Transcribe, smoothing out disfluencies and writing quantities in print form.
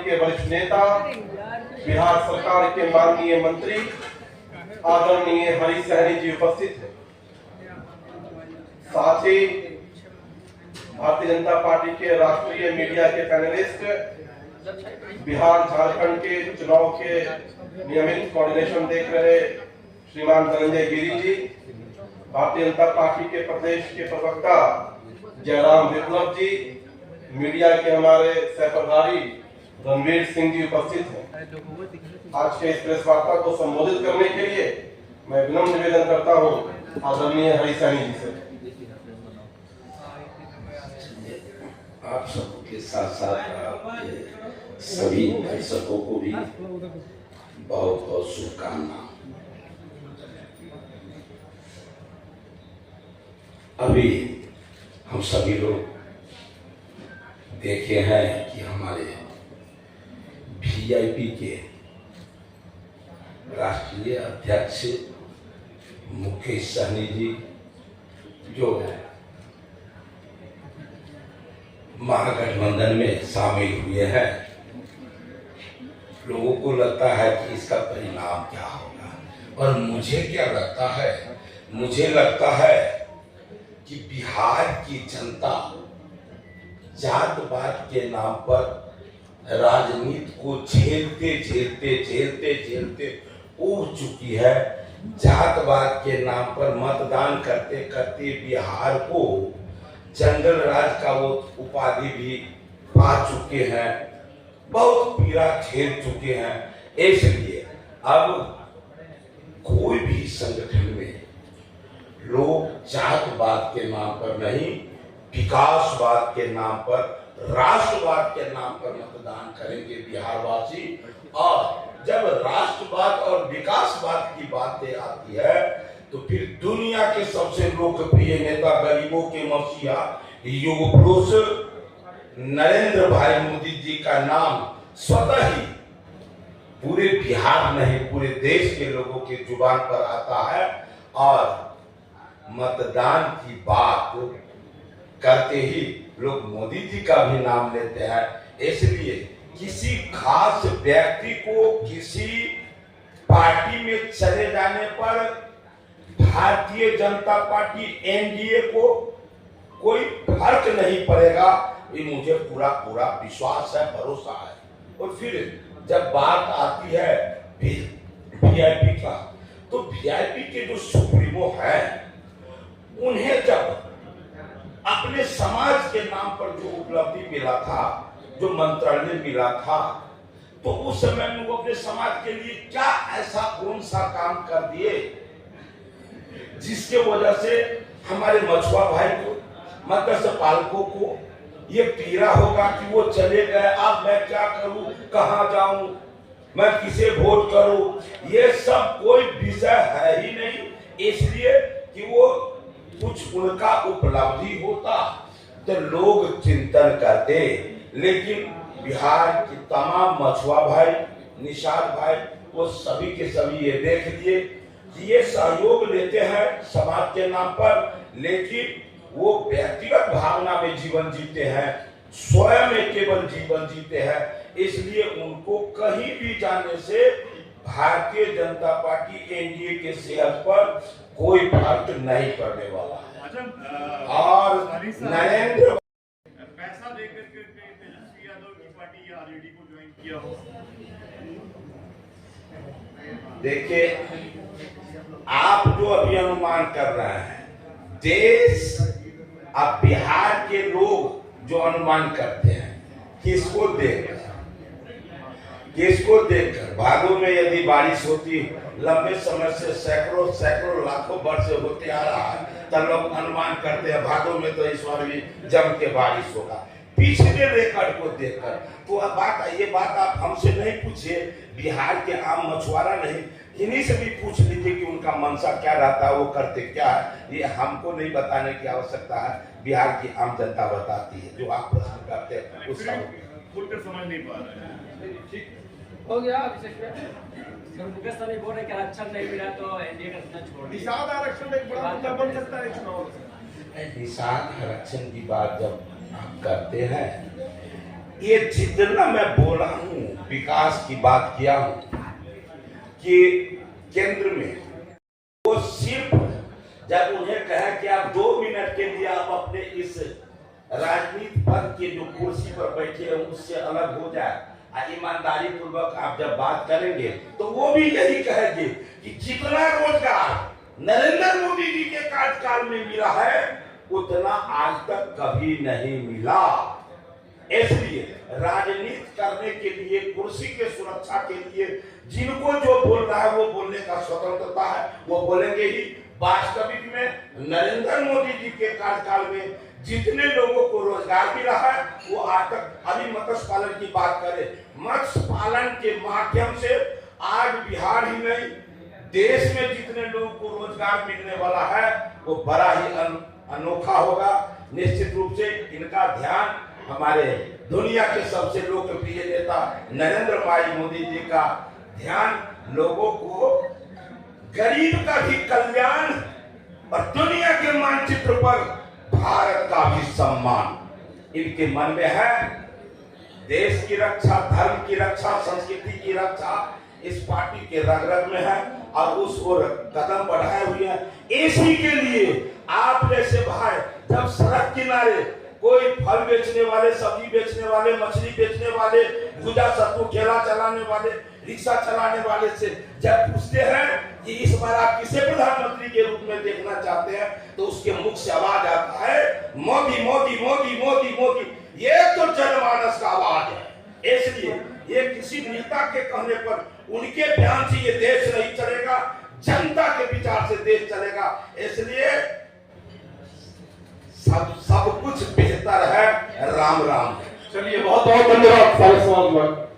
के वरिष्ठ नेता, बिहार सरकार के माननीय मंत्री आदरणीय हरीश सहनी जी उपस्थित हैं। साथ ही भारतीय जनता पार्टी के राष्ट्रीय मीडिया के पैनलिस्ट, बिहार झारखंड के चुनाव के नियमित कोऑर्डिनेशन देख रहे श्रीमान धनंजय गिरी जी, भारतीय जनता पार्टी के प्रदेश के प्रवक्ता जयराम विप्लव जी, मीडिया के हमारे सहप्रभारी रणवीर सिंह जी उपस्थित हैं। आज के इस प्रेस वार्ता को संबोधित करने के लिए मैं विनम्र निवेदन करता हूं आदरणीय हरीश सहनी जी से। आप सबके साथ साथ सभी दर्शकों को भी बहुत बहुत शुभकामनाएं। अभी हम सभी लोग देखे हैं कि हमारे वीआईपी के राष्ट्रीय अध्यक्ष मुकेश सहनी जी जो महागठबंधन में शामिल हुए हैं, लोगों को लगता है कि इसका परिणाम क्या होगा। और मुझे क्या लगता है, मुझे लगता है कि बिहार की जनता जातपात के नाम पर राजनीति को झेलते उब चुकी है। जातवाद के नाम पर मतदान करते करते बिहार को जंगल राज का वो उपाधि भी पा चुके हैं, बहुत पीड़ा झेल चुके हैं। इसलिए अब कोई भी संगठन में लोग जातवाद के नाम पर नहीं, विकासवाद के नाम पर, राष्ट्रवाद के नाम पर मतदान करेंगे बिहारवासी। और जब राष्ट्रवाद और विकासवाद की बातें आती है तो फिर दुनिया के सबसे लोकप्रिय नेता, गरीबों के मसीहा, युग पुरुष नरेंद्र भाई मोदी जी का नाम स्वतः ही पूरे बिहार नहीं पूरे देश के लोगों के जुबान पर आता है। और मतदान की बात करते ही लोग मोदी जी का भी नाम लेते हैं। इसलिए किसी खास व्यक्ति को किसी पार्टी में चले जाने पर भारतीय जनता पार्टी एनडीए को कोई फर्क नहीं पड़ेगा, ये मुझे पूरा विश्वास है, भरोसा है। और फिर जब बात आती है वीआईपी का, तो वीआईपी के जो सुप्रीमो है, उन्हें जब अपने समाज के नाम पर जो उपलब्धि मिला था, जो मंत्रालय मिला था, तो उस समय में वो अपने समाज के लिए क्या ऐसा कौन सा काम कर दिए जिसके वजह से हमारे मछुआ भाई को, मत्स्य पालकों को ये पीड़ा होगा कि वो चले गए, अब मैं क्या करूं, कहां जाऊं, मैं किसे वोट करूं। ये सब कोई विषय है ही नहीं। इसलिए कि वो कुछ उनका उपलब्धि होता तो लोग चिंतन करते, लेकिन बिहार के तमाम मछुआ भाई, निषाद भाई, वो सभी के सभी ये देख लिए कि ये सहयोग लेते हैं समाज के नाम पर, लेकिन वो व्यक्तिगत भावना में जीवन जीते हैं, स्वयं में केवल जीवन जीते हैं। इसलिए उनको कहीं भी जाने से भारतीय जनता पार्टी एनडीए के सेहत पर कोई फर्क नहीं पड़ने वाला है। और नरेंद्र पैसा देकर के तेजस्वी यादव की पार्टी या आरजेडी को ज्वाइन किया हो। देखिए, आप जो अभी अनुमान कर रहे हैं, देश अब बिहार के लोग जो अनुमान करते हैं, किसको देखकर भादों में यदि बारिश होती, लंबे समय से सैकड़ों लाखों वर्ष होते आ रहा है, तब लोग अनुमान करते हैं भादों में तो इस बार भी जम के बारिश होगा, पिछले रिकॉर्ड को देखकर। तो अब ये बात आप हमसे नहीं पूछिए, बिहार के आम मछुआरा नहीं, इन्हीं से भी पूछ लीजिए कि उनका मंशा क्या रहता है, वो करते क्या है। ये हमको नहीं बताने की आवश्यकता है, बिहार की आम जनता बताती है। जो आप प्रश्न करते हैं उसका खुलकर समझ नहीं पा रहे हैं। हो गया मुकेश सर बोल रहे कि आरक्षण नहीं मिला तो एनडीए का चुनाव छोड़ दिया। निषाद आरक्षण एक बड़ा मुद्दा बन सकता है चुनाव में। निषाद आरक्षण की बात जब आप करते हैं, ये जितना मैं बोला हूँ विकास की बात किया हूं कि केंद्र में वो सिर्फ जब उन्हें कहा कि आप 2 मिनट के लिए आप अपने इस राजनीति पद के जो कुर्सी पर बैठे हैं उससे अलग हो जाए, ईमानदारी पूर्वक आप जब बात करेंगे तो वो भी यही कहेंगे कि जितना रोजगार नरेंद्र मोदी जी के कार्यकाल में मिला है उतना आज तक कभी नहीं मिला। इसलिए राजनीति करने के लिए, कुर्सी के सुरक्षा के लिए जिनको जो बोल रहा है वो बोलने का स्वतंत्रता है, वो बोलेंगे ही। वास्तविक में नरेंद्र मोदी जी के कार्यकाल में जितने लोगों को रोजगार मिला है वो आज तक, अभी मत्स्य पालन की बात करें, मत्स्य पालन के माध्यम से आज बिहार ही नहीं देश में जितने लोगों को रोजगार मिलने वाला है वो बड़ा ही अनोखा होगा। निश्चित रूप से इनका ध्यान हमारे दुनिया के सबसे लोकप्रिय नेता नरेंद्र भाई मोदी जी का ध्यान लोगों को गरीब का भी कल्याण और दुनिया के मानचित्र पर भारत का भी सम्मान इनके मन में है। देश की रक्षा, धर्म की रक्षा, संस्कृति की रक्षा इस पार्टी के रग रग में है और उस ओर कदम बढ़ाए हुए हैं। इसी के लिए आप जैसे भाई जब सड़क किनारे कोई फल बेचने वाले, सब्जी बेचने वाले, मछली बेचने वाले, भुजा सत्तू ठेला चलाने वाले, रिक्शा चलाने वाले से जब पूछते हैं कि इस बार आप किसे प्रधानमंत्री के रूप में देखना चाहते हैं तो उसके मुख से आवाज आता है मोदी मोदी मोदी मोदी मोदी। ये तो जनमानस का आवाज है। इसलिए ये किसी नेता के कहने पर, उनके बयान से ये देश नहीं चलेगा, जनता के विचार से देश चलेगा। इसलिए सब कुछ बेहतर है। राम राम। चलिए बहुत बहुत धन्यवाद सारे समाज।